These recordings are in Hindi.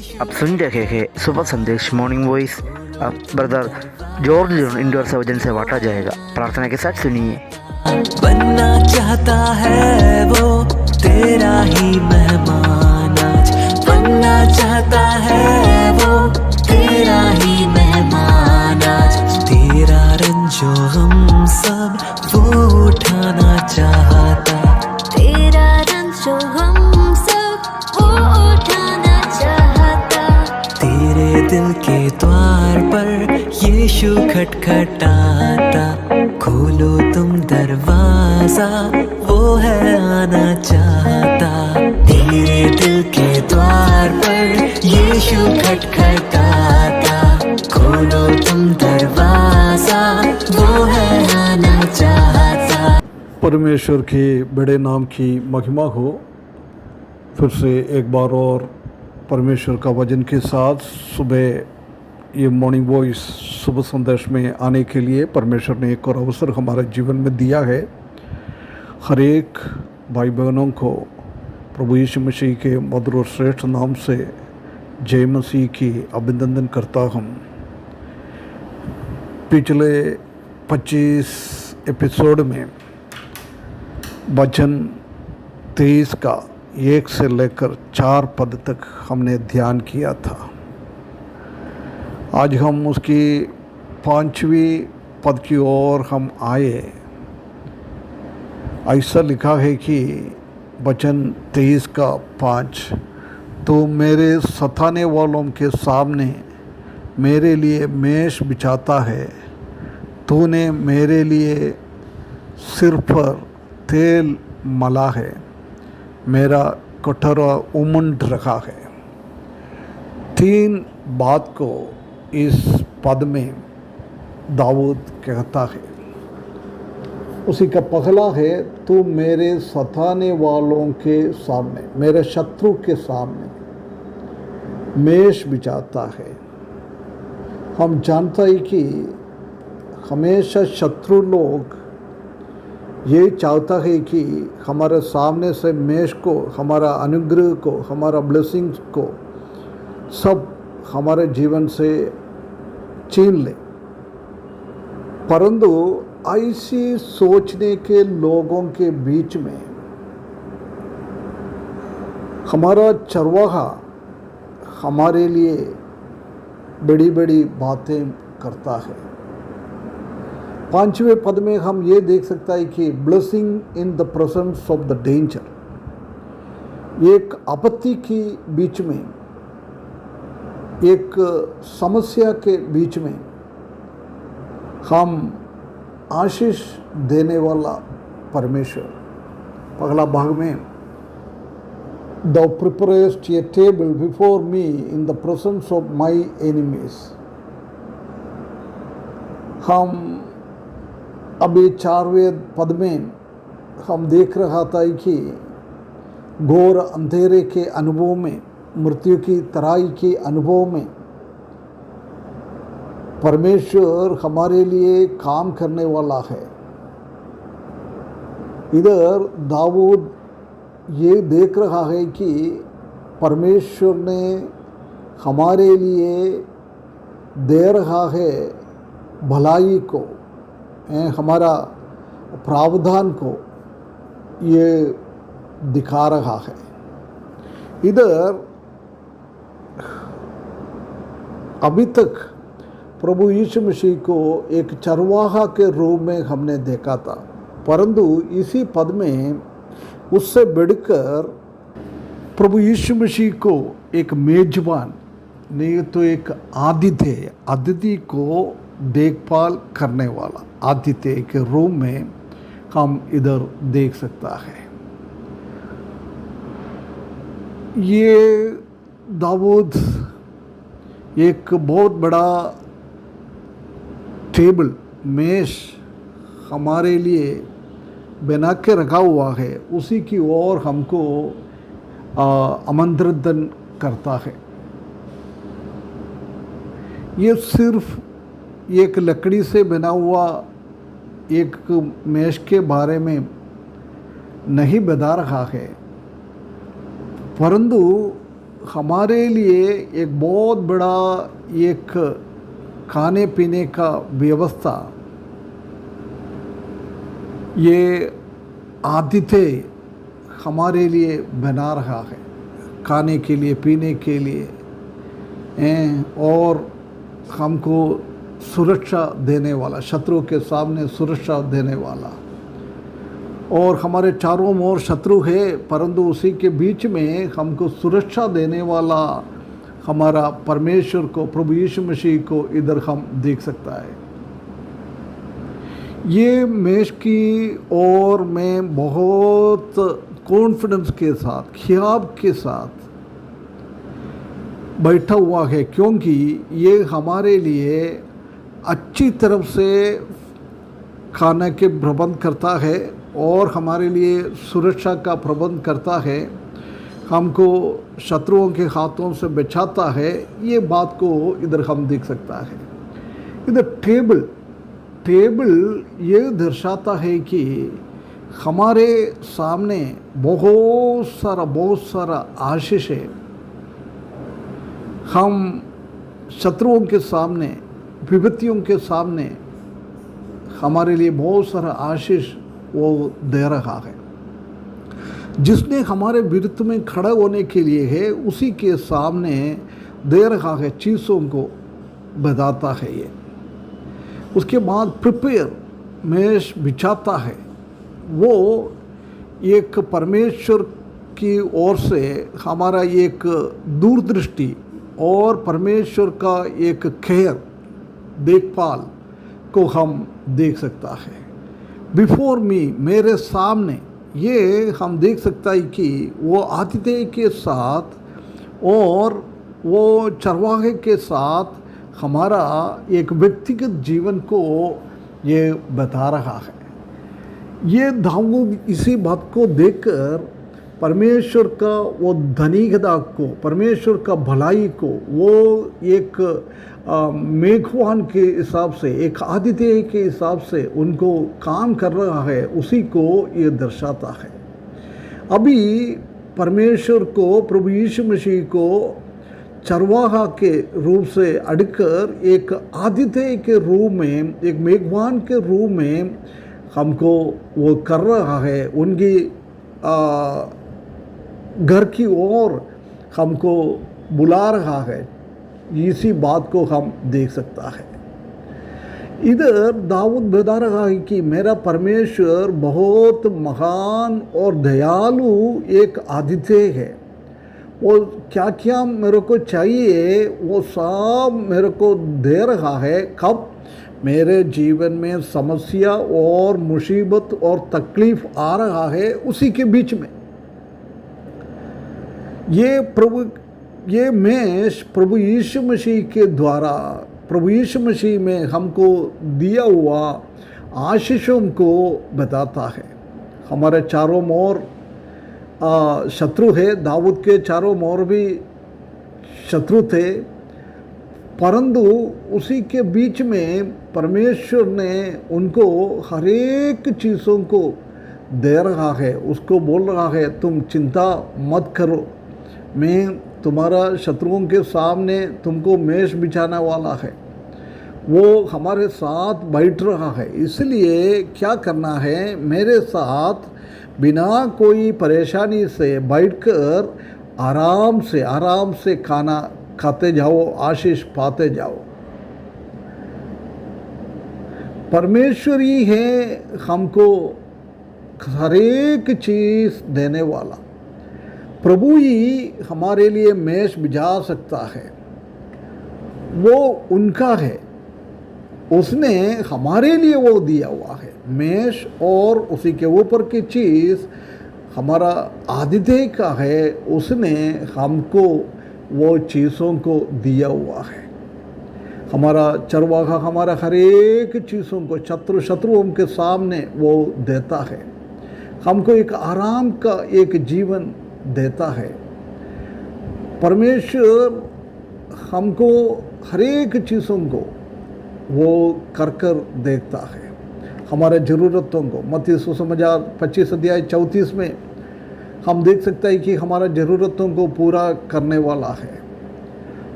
आप सुन रहे हैं सुबह संदेश मॉर्निंग वॉइस। अब ब्रदर जॉर्ज इंडोर से वजन से बांटा जाएगा। प्रार्थना के साथ सुनिए। बनना चाहता है वो तेरा ही मेहमान आज, बनना चाहता है वो तेरा ही मेहमान आज। तेरा रंजो हम सब वो उठाना चाहता, तेरा रंजो हम सब वो उठाना चाहता। तेरे दिल के द्वार पर यीशु खटखटाता, खोलो तुम दरवाजा वो है आना चाहता। तेरे दिल के द्वार पर यीशु खटखटाता, खोलो तुम दरवाजा वो है आना चाहता। परमेश्वर के बड़े नाम की महिमा हो। फिर से एक बार और परमेश्वर का वचन के साथ सुबह ये मॉर्निंग वॉइस सुबह संदेश में आने के लिए परमेश्वर ने एक और अवसर हमारे जीवन में दिया है। हर एक भाई बहनों को प्रभु यीशु मसीह के मधुर और श्रेष्ठ नाम से जय मसीह की अभिनंदन करता हूँ। पिछले 25 एपिसोड में वचन 23 का 1 से लेकर 4 पद तक हमने ध्यान किया था। आज हम उसकी 5वीं पद की ओर हम आए। ऐसा लिखा है कि वचन 23 का 5, तो मेरे सताने वालों के सामने मेरे लिए मेष बिछाता है, तूने मेरे लिए सिर पर तेल मला है, मेरा कटोरा उमंड रखा है। 3 बात को इस पद में दाऊद कहता है। उसी का पहला है, तू मेरे सताने वालों के सामने, मेरे शत्रु के सामने मेष बिछाता है। हम जानता ही कि हमेशा शत्रु लोग ये चाहता है कि हमारे सामने से मेष को, हमारा अनुग्रह को, हमारा ब्लेसिंग्स को सब हमारे जीवन से छीन ले। परंतु ऐसी सोचने के लोगों के बीच में हमारा चरवाहा हमारे लिए बड़ी बड़ी बातें करता है। 5वें पद में हम ये देख सकता है कि blessing in the presence of the danger, एक आपत्ति की बीच में, एक समस्या के बीच में हम आशीष देने वाला परमेश्वर। पहला भाग में, Thou preparest a table before me in the presence of my enemies। हम अभी 4वें पद में हम देख रहा था कि घोर अंधेरे के अनुभव में, मृत्यु की तराई के अनुभव में परमेश्वर हमारे लिए काम करने वाला है। इधर दाऊद ये देख रहा है कि परमेश्वर ने हमारे लिए दे रहा है भलाई को, हमारा प्रावधान को ये दिखा रहा है। इधर अभी तक प्रभु यीशु मसीह को एक चरवाहा के रूप में हमने देखा था, परंतु इसी पद में उससे बढ़कर प्रभु यीशु मसीह को एक मेजबान नहीं तो एक आतिथ्य को देखभाल करने वाला आतिथ्य के रूप में हम इधर देख सकता है। ये दाऊद एक बहुत बड़ा टेबल, मेज हमारे लिए बना के रखा हुआ है, उसी की ओर हमको आमंत्रित करता है। ये सिर्फ एक लकड़ी से बना हुआ एक मेज के बारे में नहीं बता रहा है, परंतु हमारे लिए एक बहुत बड़ा एक खाने पीने का व्यवस्था, ये आतिथ्य हमारे लिए बना रहा है, खाने के लिए पीने के लिए और हमको सुरक्षा देने वाला, शत्रु के सामने सुरक्षा देने वाला। और हमारे चारों ओर शत्रु है, परंतु उसी के बीच में हमको सुरक्षा देने वाला हमारा परमेश्वर को, प्रभु यीशु मसीह को इधर हम देख सकता है। ये मेष की ओर मैं बहुत कॉन्फिडेंस के साथ, ख्याब के साथ बैठा हुआ है, क्योंकि ये हमारे लिए अच्छी तरफ से खाना के प्रबंध करता है और हमारे लिए सुरक्षा का प्रबंध करता है, हमको शत्रुओं के हाथों से बचाता है। ये बात को इधर हम देख सकता है। इधर टेबल ये दर्शाता है कि हमारे सामने बहुत सारा आशीष है। हम शत्रुओं के सामने, विपत्तियों के सामने हमारे लिए बहुत सारा आशीष वो दे रहा है। जिसने हमारे विरुद्ध में खड़ा होने के लिए है, उसी के सामने दे रहा है, चीज़ों को बताता है ये। उसके बाद प्रिपेयर मेष बिछाता है, वो एक परमेश्वर की ओर से हमारा एक दूरदृष्टि और परमेश्वर का एक केयर, देखभाल को हम देख सकता है। बिफोर मी, मेरे सामने, ये हम देख सकता है कि वो आतिथ्य के साथ और वो चरवाहे के साथ हमारा एक व्यक्तिगत जीवन को ये बता रहा है। ये दाऊद इसी बात को देखकर परमेश्वर का वो धन्यता को, परमेश्वर का भलाई को, वो एक मेघवान के हिसाब से, एक आतिथ्य के हिसाब से उनको काम कर रहा है, उसी को ये दर्शाता है। अभी परमेश्वर को, प्रभु यीशु मसीह को चरवाहा के रूप से अड़कर एक आतिथ्य के रूप में, एक मेघवान के रूप में हमको वो कर रहा है। उनकी घर की ओर हमको बुला रहा है, इसी बात को हम देख सकता है। इधर दाऊद बता रहा है कि मेरा परमेश्वर बहुत महान और दयालु एक आतिथ्य है। वो क्या क्या मेरे को चाहिए वो सब मेरे को दे रहा है। कब? मेरे जीवन में समस्या और मुसीबत और तकलीफ आ रहा है, उसी के बीच में ये मेष प्रभु यीशु मसीह के द्वारा, प्रभु यीशु मसीह में हमको दिया हुआ आशीषों को बताता है। हमारे चारों ओर शत्रु है, दाऊद के चारों ओर भी शत्रु थे, परंतु उसी के बीच में परमेश्वर ने उनको हर एक चीज़ों को दे रहा है। उसको बोल रहा है, तुम चिंता मत करो, मैं तुम्हारा शत्रुओं के सामने तुमको मेष बिछाने वाला है। वो हमारे साथ बैठ रहा है, इसलिए क्या करना है, मेरे साथ बिना कोई परेशानी से बैठकर आराम से खाना खाते जाओ, आशीष पाते जाओ। परमेश्वर ही है हमको हर एक चीज़ देने वाला। प्रभु ही हमारे लिए मेष बिछा सकता है, वो उनका है, उसने हमारे लिए वो दिया हुआ है मेष, और उसी के ऊपर की चीज़ हमारा आतिथ्य का है, उसने हमको वो चीज़ों को दिया हुआ है। हमारा चरवाहा हमारा हर एक चीज़ों को शत्रुओं के सामने वो देता है, हमको एक आराम का एक जीवन देता है। परमेश्वर हमको हर एक चीज़ों को वो कर देखता है, हमारे ज़रूरतों को। मत्ती सुसमाचार 25 अध्याय 34 में हम देख सकते हैं कि हमारा ज़रूरतों को पूरा करने वाला है।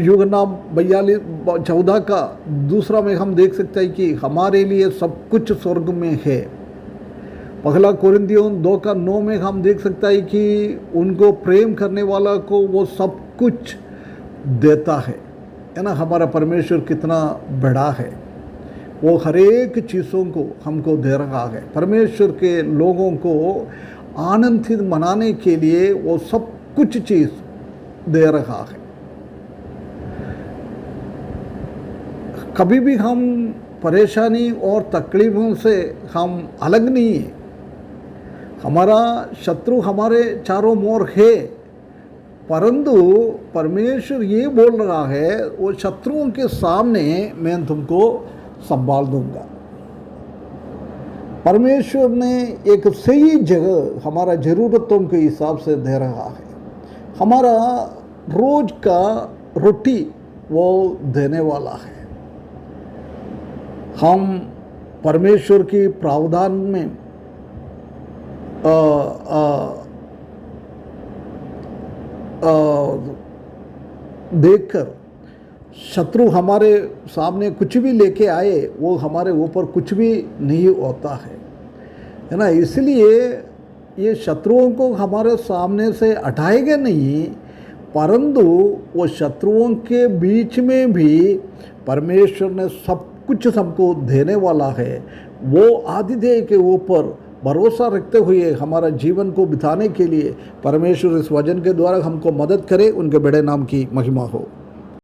युगनाम 42:14 का दूसरा में हम देख सकते हैं कि हमारे लिए सब कुछ स्वर्ग में है। पहला कोरिन्थियों 2:9 में हम देख सकते हैं कि उनको प्रेम करने वाला को वो सब कुछ देता है ना। हमारा परमेश्वर कितना बड़ा है, वो हर एक चीज़ों को हमको दे रहा है। परमेश्वर के लोगों को आनंदित मनाने के लिए वो सब कुछ चीज़ दे रहा है। कभी भी हम परेशानी और तकलीफ़ों से हम अलग नहीं हैं। हमारा शत्रु हमारे चारों ओर है, परंतु परमेश्वर ये बोल रहा है वो शत्रुओं के सामने मैं तुमको संभाल दूंगा। परमेश्वर ने एक सही जगह हमारा ज़रूरतों के हिसाब से दे रहा है। हमारा रोज का रोटी वो देने वाला है। हम परमेश्वर की प्रावधान में देखकर शत्रु हमारे सामने कुछ भी लेके आए, वो हमारे ऊपर कुछ भी नहीं होता है ना। इसलिए ये शत्रुओं को हमारे सामने से हटाएंगे नहीं, परंतु वो शत्रुओं के बीच में भी परमेश्वर ने सब कुछ हमको देने वाला है। वो आतिथ्य के ऊपर भरोसा रखते हुए हमारा जीवन को बिताने के लिए परमेश्वर इस वचन के द्वारा हमको मदद करे। उनके बड़े नाम की महिमा हो।